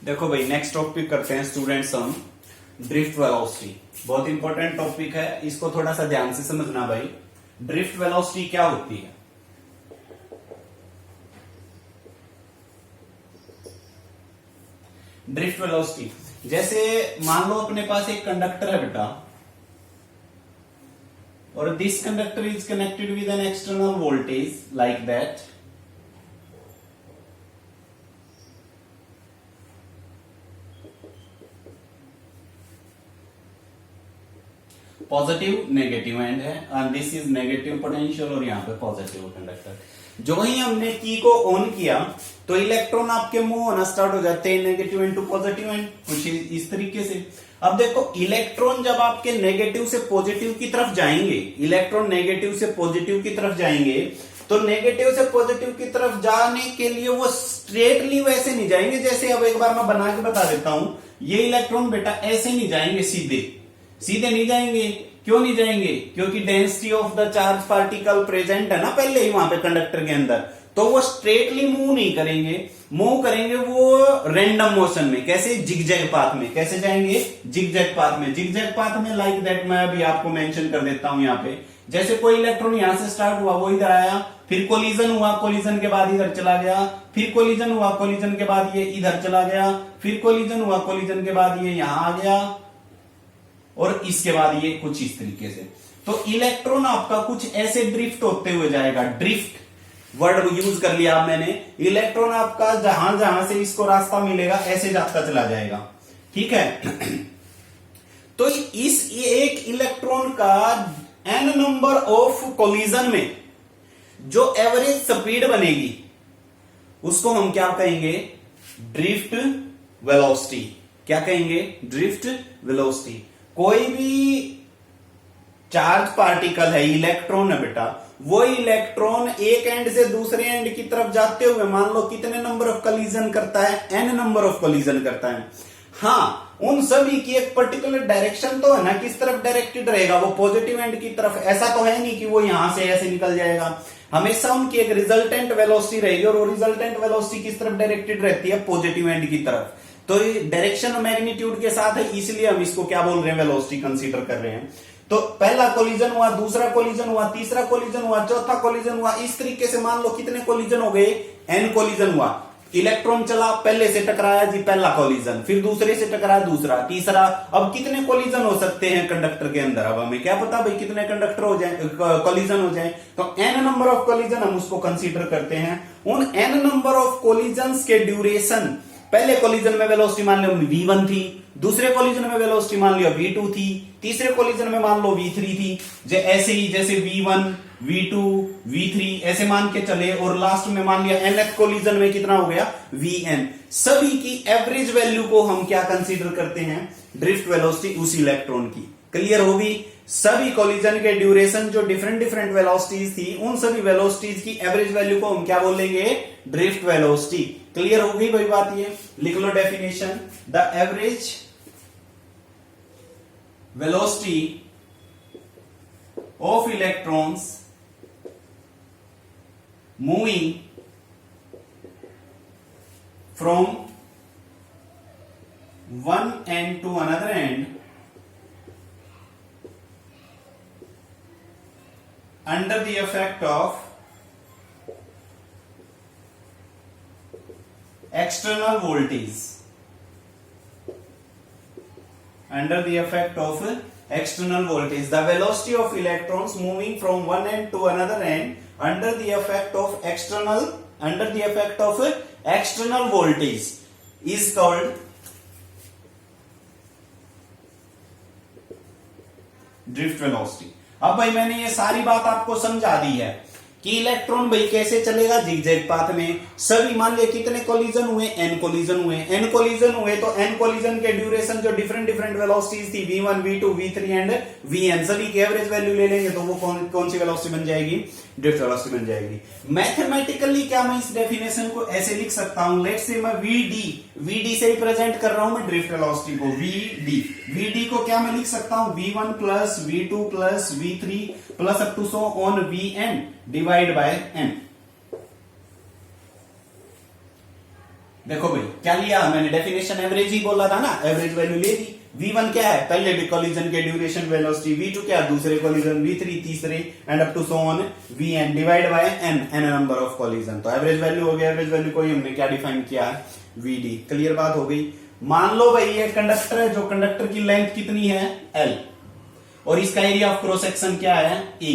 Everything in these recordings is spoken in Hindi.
देखो भाई, नेक्स्ट टॉपिक करते हैं स्टूडेंट्स हम ड्रिफ्ट वेलोसिटी। बहुत इंपॉर्टेंट टॉपिक है, इसको थोड़ा सा ध्यान से समझना भाई। ड्रिफ्ट वेलोसिटी क्या होती है? ड्रिफ्ट वेलोसिटी जैसे मान लो अपने पास एक कंडक्टर है बेटा, और this conductor is connected with an external voltage like that. Positive negative end है, and this is negative potential और यहाँ पे पॉजिटिव कंडक्टर। जो ही हमने की को ऑन किया तो इलेक्ट्रॉन आपके मूव होना स्टार्ट हो जाते हैं negative end to positive end, कुछ इस तरीके से। अब देखो, इलेक्ट्रॉन जब आपके नेगेटिव से पॉजिटिव की तरफ जाएंगे, इलेक्ट्रॉन नेगेटिव से पॉजिटिव की तरफ जाएंगे, तो नेगेटिव से पॉजिटिव की तरफ जाने के लिए वो स्ट्रेटली वैसे नहीं जाएंगे। जैसे अब एक बार मैं बना के बता देता हूं, ये इलेक्ट्रॉन बेटा ऐसे नहीं जाएंगे, सीधे सीधे नहीं जाएंगे। क्यों नहीं जाएंगे? क्योंकि density of the charge particle present है ना पहले ही वहां पे कंडक्टर के अंदर, तो वो स्ट्रेटली मूव नहीं करेंगे, मूव करेंगे वो रैंडम मोशन में। कैसे? जिगजैग पाथ में। कैसे जाएंगे? जिगजैग पाथ में। जिगजैग पाथ में लाइक दैट मैं अभी आपको मेंशन कर देता हूं यहाँ पे। जैसे कोई इलेक्ट्रॉन यहां से स्टार्ट हुआ, वो इधर आया, फिर कोलिजन हुआ, कोलिजन के बाद इधर चला गया, फिर कोलिजन हुआ, कोलिजन के बाद ये इधर चला गया, फिर कोलिजन हुआ, कोलिजन के बाद ये यहां आ गया, और इसके बाद ये कुछ इस तरीके से। तो इलेक्ट्रॉन आपका कुछ ऐसे ड्रिफ्ट होते हुए जाएगा। ड्रिफ्ट वर्ड यूज कर लिया मैंने। इलेक्ट्रॉन आपका जहां जहां से इसको रास्ता मिलेगा ऐसे जाता चला जाएगा, ठीक है। तो इस एक इलेक्ट्रॉन का n नंबर ऑफ कोलिजन में जो एवरेज स्पीड बनेगी उसको हम क्या कहेंगे? Drift velocity. क्या कहेंगे? Drift velocity. कोई भी चार्ज पार्टिकल है, इलेक्ट्रॉन है बेटा, वो इलेक्ट्रॉन एक एंड से दूसरे एंड की तरफ जाते हुए मान लो कितने नंबर ऑफ कोलिजन करता है? n नंबर ऑफ कोलिजन करता है। हाँ, उन सभी की एक पर्टिकुलर डायरेक्शन तो है ना, किस तरफ डायरेक्टेड रहेगा? वो पॉजिटिव एंड की तरफ। ऐसा तो है नहीं कि वो यहां से ऐसे निकल जाएगा। हमेशा उनकी एक रिजल्टेंट वेलोसिटी रहेगी, और वो रिजल्टेंट वेलोसिटी किस तरफ डायरेक्टेड रहती है? पॉजिटिव एंड की तरफ। तो डायरेक्शन मैग्नीट्यूड के साथ है, इसलिए हम इसको क्या बोल रहे हैं? वेलोसिटी कंसीडर कर रहे हैं। तो पहला कोलिजन हुआ, दूसरा कोलिजन हुआ, तीसरा कोलिजन हुआ, चौथा कोलिजन हुआ, इस तरीके से मान लो कितने कोलिजन हो गए? n कोलिजन हुआ। इलेक्ट्रॉन चला, पहले से टकराया जी पहला कोलिजन, फिर दूसरे से टकराया दूसरा, तीसरा। अब कितने कोलिजन हो सकते हैं कंडक्टर के अंदर? अब हमें क्या पता भाई कितने कंडक्टर हो जाए, कोलिजन हो जाए। तो n नंबर ऑफ कोलिजन हम उसको कंसीडर करते हैं। उन n नंबर ऑफ कोलिजन के ड्यूरेशन, पहले कोलिजन में वेलोसिटी मान लो v1 थी, दूसरे कोलिजन में वेलोसिटी मान लिया v2 थी, तीसरे कोलिजन में मान लो v3 थी। ऐसे ही जैसे v1, v2, v3 ऐसे मान के चले, और लास्ट में मान लिया nth कोलिजन में कितना हो गया? vn। सभी की एवरेज वैल्यू को हम क्या कंसीडर करते हैं? ड्रिफ्ट वेलोसिटी उस इलेक्ट्रॉन की। क्लियर होगी? सभी कोलिजन के ड्यूरेशन जो डिफरेंट डिफरेंट वेलोसिटीज थी, उन सभी वेलोसिटीज की एवरेज वैल्यू को हम क्या बोलेंगे? Drift velocity. क्लियर हो गई भाई बात? ये लिख लो definition. The average velocity of electrons moving from one end to another end under the effect of external voltage, under the effect of external voltage, the velocity of electrons moving from one end to another end under the effect of external voltage is called drift velocity। अब भाई मैंने ये सारी बात आपको समझा दी है कि इलेक्ट्रॉन भाई कैसे चलेगा? जिगजैग पाथ में। सभी मान लिया कितने कोलिजन हुए? n कोलिजन हुए। n कोलिजन हुए तो n कोलिजन के ड्यूरेशन जो डिफरेंट डिफरेंट वेलोसिटीज थी, v1, v2, v3 and vn, सभी की एवरेज वैल्यू ले लेंगे तो वो कौन सी वेलोसिटी बन जाएगी? ड्रिफ्ट वेलोसिटी बन जाएगी। मैथमेटिकली क्या मैं इस डेफिनेशन को ऐसे लिख सकता हूं? लेट्स से मैं vd से ही प्रेजेंट कर रहा हूं मैं ड्रिफ्ट वेलोसिटी को। vd को क्या मैं लिख सकता हूं? v1 plus v2 plus v3 plus up to so on vn divide by n। देखो भाई क्या लिया मैंने, डेफिनेशन एवरेज ही बोला था ना, एवरेज वैल्यू ले ली। V1 क्या है, पहले कॉलिजन के ड्यूरेशन वेलोसिटी, V2 क्या, दूसरे कॉलिजन, V3 तीसरे, and up to so on Vn divide by n number of collision. तो एवरेज वैल्यू हो गया, एवरेज वैल्यू को ही हमने क्या डिफाइन किया है, Vd। क्लियर बात हो गई। मान लो भाई ये कंडक्टर है, जो कंडक्टर की लेंथ कितनी है, L, और इसका एरिया ऑफ क्रॉस सेक्शन क्या है, E।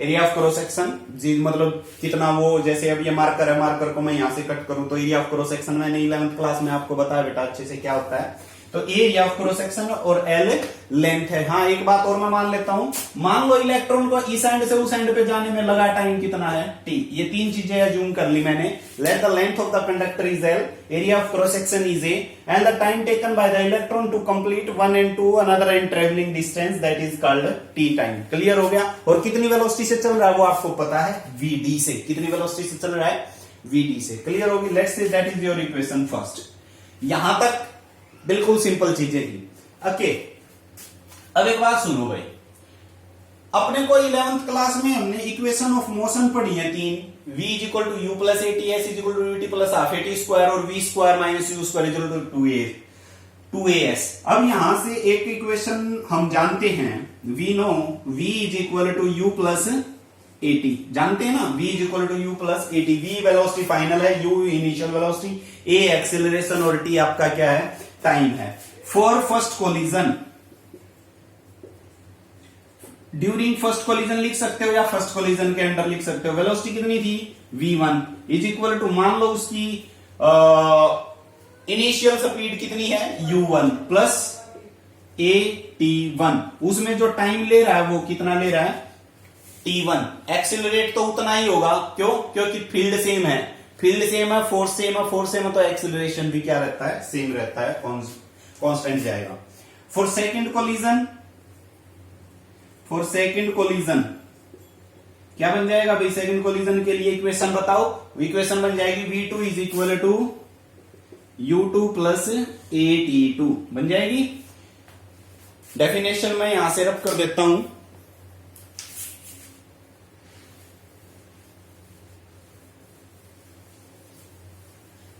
Area of cross section जी मतलब कितना वो, जैसे अब ये मार्कर है, मार्कर को मैं यहां से कट करूं तो एरिया ऑफ क्रॉस सेक्शन मैंने 11th क्लास में आपको बताया बेटा अच्छे से क्या होता है। तो एरिया ऑफ क्रॉस सेक्शन और एल लेंथ है। हाँ एक बात और मैं मान लेता हूं, मान लो इलेक्ट्रॉन को इस एंड से उस एंड पे जाने में लगा टाइम कितना है, टी। ये तीन चीजें अज्यूम कर ली मैंने। Let the length of the conductor is L, area of cross section is A, and the time taken by the electron to complete one end to another end travelling distance, that is called T time. Clear हो गया। और कितनी वेलोसिटी से चल रहा है वो आपको पता है, वीडी से। कितनी वेलोसिटी से चल रहा है, वीडी से। क्लियर होगी। Let's say that is your equation first. यहां तक बिल्कुल सिंपल चीजें थी। ओके अब एक बात सुनो भाई, अपने को 11th क्लास में हमने इक्वेशन ऑफ मोशन पढ़ी है तीन, v is equal to u plus a t, s is equal to t plus half a t square, और v square minus u square is equal to 2as। अब यहां से एक इक्वेशन हम जानते हैं, we know v is equal to u plus a t, जानते हैं ना, v is equal to u plus a t. v velocity final है, u initial velocity, a acceleration और t आपका क्या है, टाइम है। For first collision, during first collision लिख सकते हो या फर्स्ट कोलिजन के अंडर लिख सकते हो। वेलोसिटी कितनी थी, v1 इज इक्वल टू, मान लो उसकी इनिशियल स्पीड कितनी है, u1 प्लस at1, उसमें जो टाइम ले रहा है वो कितना ले रहा है, t1। एक्सिलरेट तो उतना ही होगा, क्यों, क्योंकि फील्ड सेम है, फील्ड सेम है, फोर्स सेम है, फोर्स सेम है, तो एक्सिलरेशन भी क्या रहता है, सेम रहता है, कांस्टेंट जाएगा। For second collision, for second collision क्या बन जाएगा भाई, सेकंड कोलिजन के लिए इक्वेशन बताओ। इक्वेशन बन जाएगी v2 is equal to u2 plus at2 बन जाएगी। डेफिनेशन मैं यहां से रब कर देता हूं।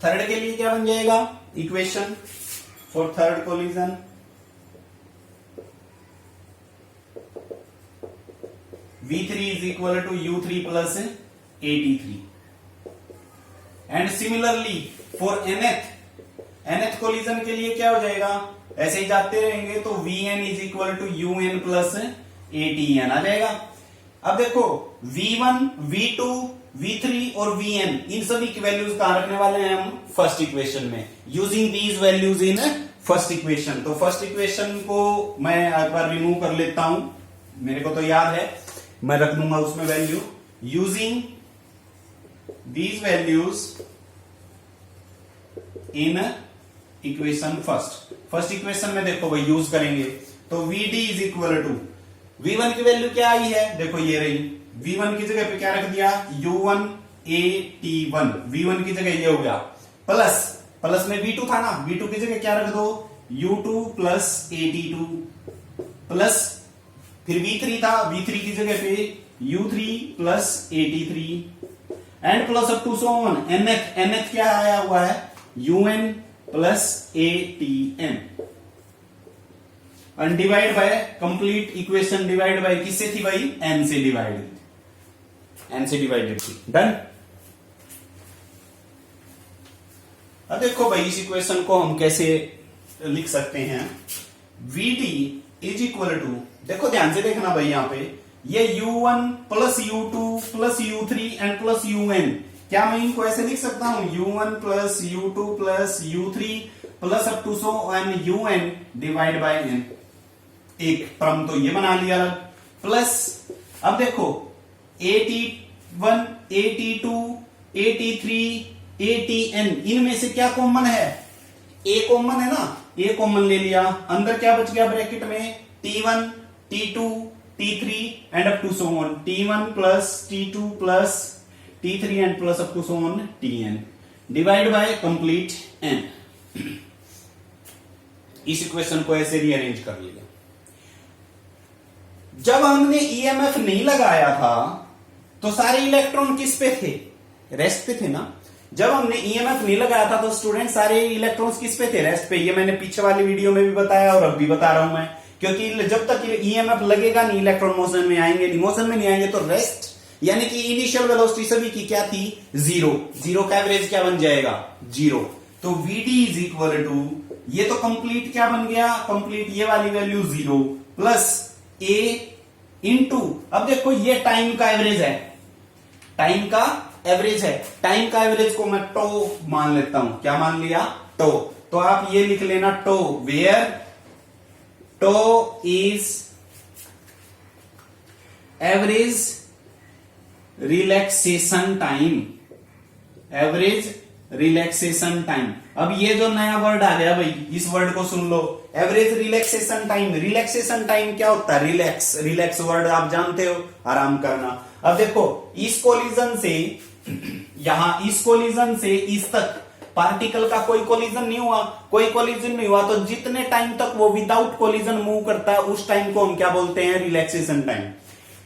थर्ड के लिए क्या बन जाएगा, equation for third collision, v3 is equal to u3 plus at3। And similarly for nth collision के लिए क्या हो जाएगा, ऐसे ही जाते रहेंगे तो vn is equal to un plus atn आ जाएगा। अब देखो v1, v2, v3 और vn, इन सभी की वैल्यूज कहां रखने वाले हैं हम, फर्स्ट इक्वेशन में, using these values in first equation. तो फर्स्ट इक्वेशन को मैं एक बार रिमूव कर लेता हूं, मेरे को तो याद है, मैं रख दूंगा उसमें value, using these values in equation first. First equation में देखो भाई यूज करेंगे तो vd is equal to, v1 की वैल्यू क्या आई है, देखो ये रही, v1 की जगह पे क्या रख दिया, u1 at1, v1 की जगह ये हो गया, प्लस प्लस में v2 था ना, v2 की जगह क्या रख दो, u2 प्लस at2, प्लस फिर v3 था, v3 की जगह पे u3 plus at3, and plus up to so on nth क्या आया हुआ है, un प्लस atn, और divide by complete equation, divide by किससे थी भाई, n से डिवाइडेड थी। डन। अब देखो भाई इस इक्वेशन को हम कैसे लिख सकते हैं, vd इज इक्वल टू, देखो ध्यान से देखना भाई यहां पे, ये u1 plus u2 plus u3 and plus un, क्या मैं इनको ऐसे लिख सकता हूं, u1 plus u2 plus u3 plus up to so on un divide by n। एक टर्म तो ये बना लिया अलग, प्लस अब देखो at1 at2 at3 atn, इनमें से क्या कॉमन है, a कॉमन है ना, a कॉमन ले लिया, अंदर क्या बच गया ब्रैकेट में, t1 t2 t3 and up to so on, t1 plus t2 plus t3 and plus up to so on tn, divide by complete n। इस इक्वेशन को ऐसे रीअरेंज कर लिया। जब हमने ईएमएफ नहीं लगाया था तो सारे इलेक्ट्रॉन किस पे थे, रेस्ट पे थे ना, जब हमने ईएमएफ नहीं लगाया था तो स्टूडेंट सारे इलेक्ट्रॉन्स किस पे थे, रेस्ट पे। ये मैंने पीछे वाली वीडियो में भी बताया और अब भी बता रहा हूं मैं, क्योंकि जब तक ईएमएफ लगेगा नहीं इलेक्ट्रॉन मोशन में आएंगे नहीं, मोशन में नहीं आएंगे तो रेस्ट यानी कि इनिशियल वेलोसिटी सभी की क्या थी, जीरो। जीरो का एवरेज क्या बन जाएगा, जीरो। तो वीडी इज इक्वल टू, ये तो कंप्लीट क्या बन गया, कंप्लीट ये वाली वैल्यू जीरो प्लस ए इंटू, अब देखो ये टाइम का एवरेज है, टाइम का एवरेज है, टाइम का एवरेज को मैं टो मान लेता हूं, क्या मान लिया, टो। तो आप ये लिख लेना tau, where tau is average relaxation time, average relaxation time. अब ये जो नया वर्ड आ गया भाई, इस वर्ड को सुन लो, average relaxation time. Relaxation time क्या होता है, रिलैक्स, रिलैक्स वर्ड आप जानते हो, आराम करना। अब देखो इस कोलिजन से यहां, इस कोलिजन से इस तक पार्टिकल का कोई कोलिजन नहीं हुआ, कोई कोलिजन नहीं हुआ, तो जितने टाइम तक वो विदाउट कोलिजन मूव करता है उस टाइम को हम क्या बोलते हैं, रिलैक्सेशन टाइम।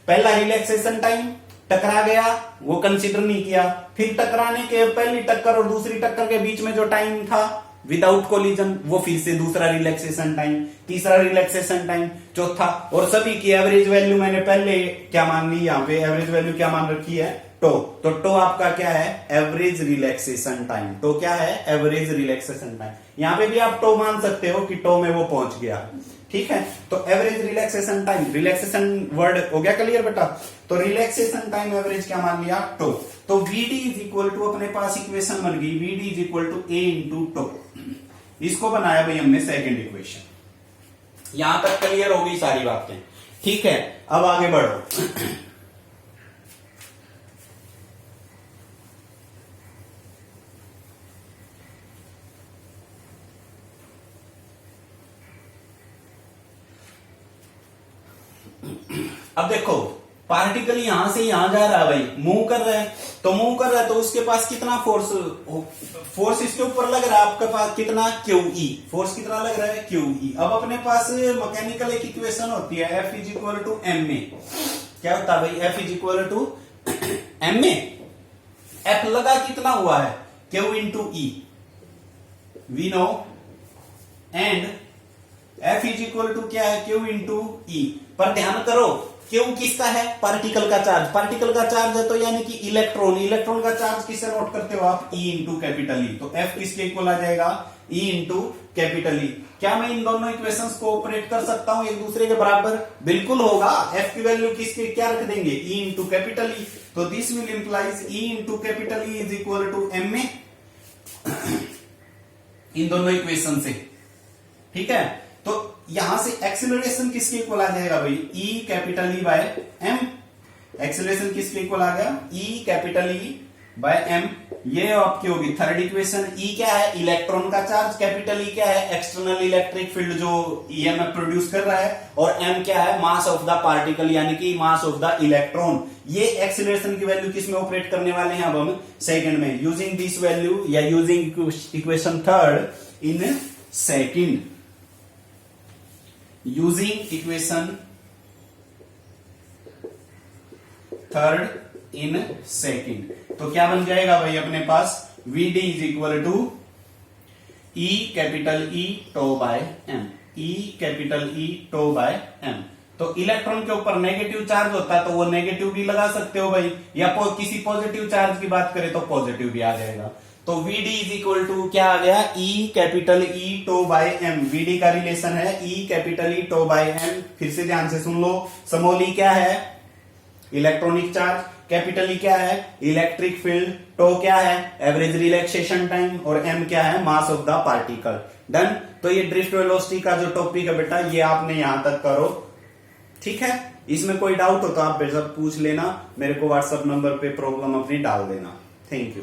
पहला रिलैक्सेशन टाइम, टकरा गया वो कंसीडर नहीं किया, फिर टकराने के पहली टक्कर और दूसरी टक्कर के बीच में जो टाइम था विदाउट कोलिजन, वो फिर से दूसरा रिलैक्सेशन टाइम, तीसरा रिलैक्सेशन टाइम, चौथा, और सभी की एवरेज वैल्यू मैंने पहले क्या मान ली, यहाँ पे एवरेज वैल्यू क्या मान रखी है, टो। तो टो आपका क्या है, एवरेज रिलैक्सेशन टाइम। टो क्या है, एवरेज रिलैक्सेशन टाइम। यहां पे भी आप टो मान सकते हो कि टो में वो पहुंच गया, ठीक है। तो average relaxation time, relaxation word हो गया क्लियर बेटा। तो रिलैक्सेशन टाइम एवरेज क्या मान लिया, टो। तो वीडी इज इक्वल टू, अपने पास इक्वेशन बन गई, VD is equal to a into tau. इसको बनाया भाई हमने सेकेंड इक्वेशन। यहां तक क्लियर हो गई सारी बातें, ठीक है। अब आगे बढ़ो। अब देखो पार्टिकल यहां से यहां जा रहा है भाई, मूव कर रहा है, तो मूव कर रहा है तो उसके पास कितना फोर्स, फोर्स इसके ऊपर लग रहा है, आपके पास कितना, QE, फोर्स कितना लग रहा है, QE। अब अपने पास मैकेनिकल एक इक्वेशन होती है, F is equal to ma। क्या होता है भाई, F is equal to ma। F लगा कितना हुआ है, Q into E, we know, and F is equal to क्या है, Q इंटू E। पर ध्यान करो क्यू किसका है, पार्टिकल का चार्ज, पार्टिकल का चार्ज है तो यानी कि इलेक्ट्रॉन, इलेक्ट्रॉन का चार्ज किससे नोट करते हो आप, E इंटू कैपिटल ई। तो F किसके इक्वल आ जाएगा, E इंटू कैपिटल ई। क्या मैं इन दोनों इक्वेशंस को ऑपरेट कर सकता हूं एक दूसरे के बराबर, बिल्कुल होगा। F की वैल्यू किसके क्या रख देंगे, E इंटू कैपिटल ई। तो this will implies E into capital E is equal to ma, इन दोनों इक्वेशन से, ठीक है। तो यहां से एक्सेलरेशन किसके इक्वल आ जाएगा भाई, E capital E bye m। Acceleration किसके इक्वल आ गया, E capital E bye m। ये आपकी होगी थर्ड इक्वेशन। E क्या है, इलेक्ट्रॉन का चार्ज, कैपिटल E क्या है, एक्सटर्नल इलेक्ट्रिक फील्ड जो EMF प्रोड्यूस कर रहा है, और m क्या है, मास ऑफ द पार्टिकल यानी कि मास ऑफ द इलेक्ट्रॉन। ये एक्सेलरेशन की वैल्यू किस में ऑपरेट करने वाले हैं अब हम, सेकंड में, यूजिंग दिस वैल्यू या using equation third in second, using equation third in second. तो क्या बन जाएगा भाई अपने पास, Vd is equal to E capital E tau by m, E capital E tau by m। तो इलेक्ट्रॉन के ऊपर नेगेटिव चार्ज होता है तो वो नेगेटिव भी लगा सकते हो भाई, या किसी पॉजिटिव चार्ज की बात करें तो पॉजिटिव भी आ जाएगा। तो Vd इज इक्वल टू क्या आ गया, E capital E tau by m। Vd का रिलेशन है E capital E tau by m। फिर से ध्यान से सुन लो, स्मॉल e क्या है, इलेक्ट्रॉनिक चार्ज, कैपिटल E क्या है, इलेक्ट्रिक फील्ड, टो क्या है, एवरेज रिलैक्सेशन टाइम, और m क्या है, mass of the particle. Done. तो ये ड्रिफ्ट वेलोसिटी का जो टॉपिक है बेटा, ये आपने यहां तक करो, ठीक है। इसमें कोई डाउट हो तो आप बेशक पूछ लेना, मेरे को व्हाट्सएप नंबर पे प्रॉब्लम अपनी डाल देना। Thank you.